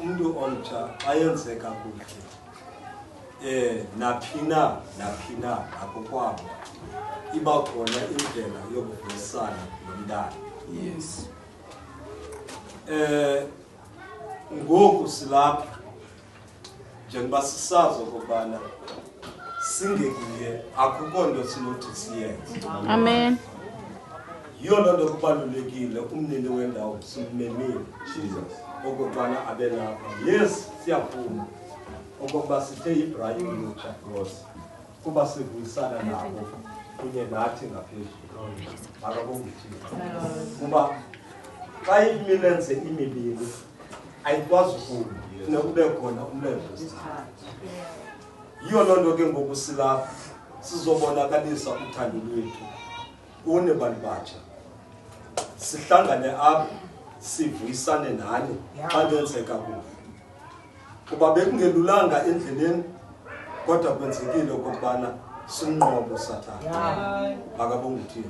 umuntu omtsha ayenzeka kuhle naphina akokwabo iba khona indlela yokuvuyisana nomntana. Yes. Ngoku silapha njengoba sisazi okubana singekuye akukho nto sinothi siyenze. Amen. Yiyo loo nto kubalulekile umnini wendawo simemile okokubana abe lapha. Yes, siyafuna okokuba sithe ibrayi ulutsha kuba sivuyisana nabo kunye nathi ngaphezulu. Akabongithini kuba xa imilenze imibili ayikwazi ukuma kube khona umlenze wesithathu. Yiyo loo nto ke ngoku silapha sizobonakalisa uthando lwethu kune bantu batsha, sihlangane apha sivuyisane nani xa kwenzeka kuhle. Kuba bekungelulanga endleleni kodwa kwenzekile okokubana sinqobo uSathane. Akabongithini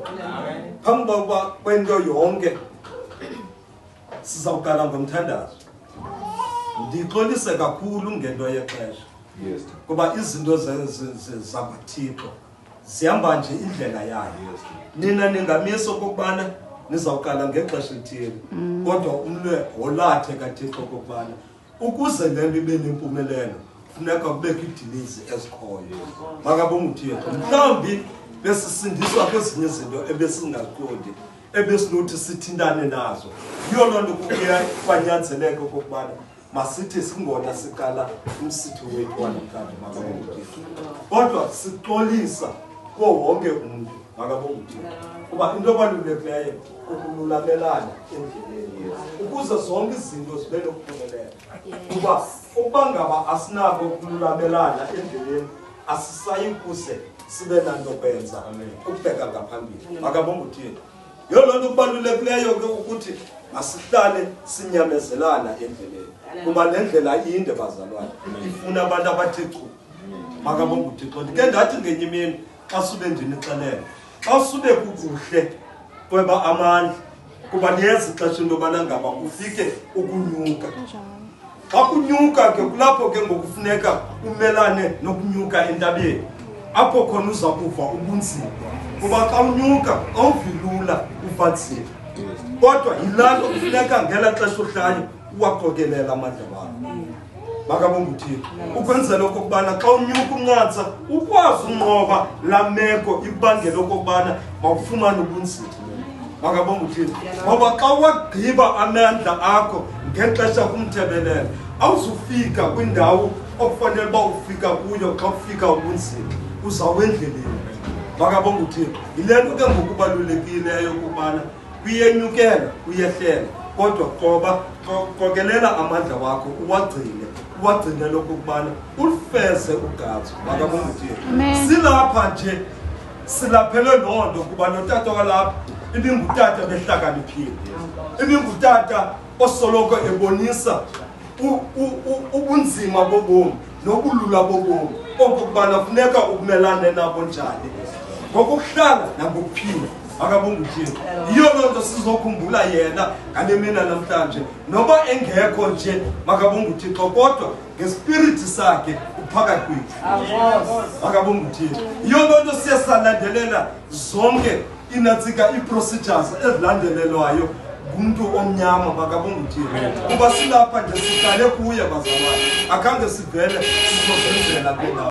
phambi kokuba kwento yonke sizawuqala ngomthandazo. Ndixolise kakhulu ngento yexesha kuba izinto zakaThixo zihamba nje indlela yayo. Nina ningamisa okokubana nizawuqala ngexesha elithile kodwa umle wolathe kaThixo okokubana ukuze le nto ibe nempumelelo funeka kubekho iidilizi ezikhoyo. Makabongithixo mhlawumbi besisindiswa kwezinye izinto ebesingaziqondi ebesinothi sithintane nazo. Yiyo loo nto kubuya kwanyanzeleka okokubana masithi singona siqala umsitho wethu wanamhlanje. Makabongithixo kodwa sixolisa kuwo wonke umntu. Makabongithixo kuba into ebalulekileyo ukululamelana endleleni ukuze zonke izinto zibe nokuphumelela. Kuba ukuba ngaba asinako ukululamelana endleleni asisayi kuze sibe nanto kwenza ukubheka ngaphambili. Makabongithixo yiyo loo nto kubalulekileyo ke ukuthi masihlale sinyamezelana endleleni kuba le ndlela inde bazalwane ifuna abantu abathi chu. Makabongithixo ndike ndathi ngenye imini xa sube ndinixelele xa sube kukuhle kweba amandla kuba niyezi ixesha into yobana ngaba ufike ukunyuka. Xa kunyuka ke kulapho ke ngokufuneka umelane nokunyuka entabeni apho khona uza kuva ubunzima kuba xa unyuka awuvilula uva nzima kodwa yilaa nto kufuneka ngela xesha uhlayo uwaqokelela amandla wakho. Makabongithixo ukwenzela okokubana xa unyuka unqantsa ukwazi unqoba laa meko ikubangela okokubana mawufumane ubunzima. Makabongithixo ngoba xa wagqiba amandla akho ngexesha kumthebelela awuzufika kwindawo okufanele uba ufika kuyo. Xa ufika ubunzima uzawendleleni. Makabongithixo yile nto ke ngokubalulekileyo ukubana kuyenyukela uyehlela kodwa qokelela amandla wakho uwagcine lokokubana ulifeze ugatso. Makabongithixo silapha nje silaphele loo nto kuba notata walapha ibingutata behlakaniphile, ibingutata osoloko ebonisa ubunzima bobomi nobulula bobomi okokubana funeka ukumelane nabo njani ngokuhlala nangokuphila. Makabongithixo yiyo loo nto sizokhumbula yena ngale mina namhlanje noba engekho nje. Makabongithixo kodwa ngespirithi sakhe uphakathi kwethu. Makabongithixo yiyo loo nto siye salandelela zonke inatsika ii-procedures ezilandelelwayo ngumntu omnyama. Makabongithixo kuba silapha nje sihlale kuye bazalwane akhange sivele sizozenzela kona.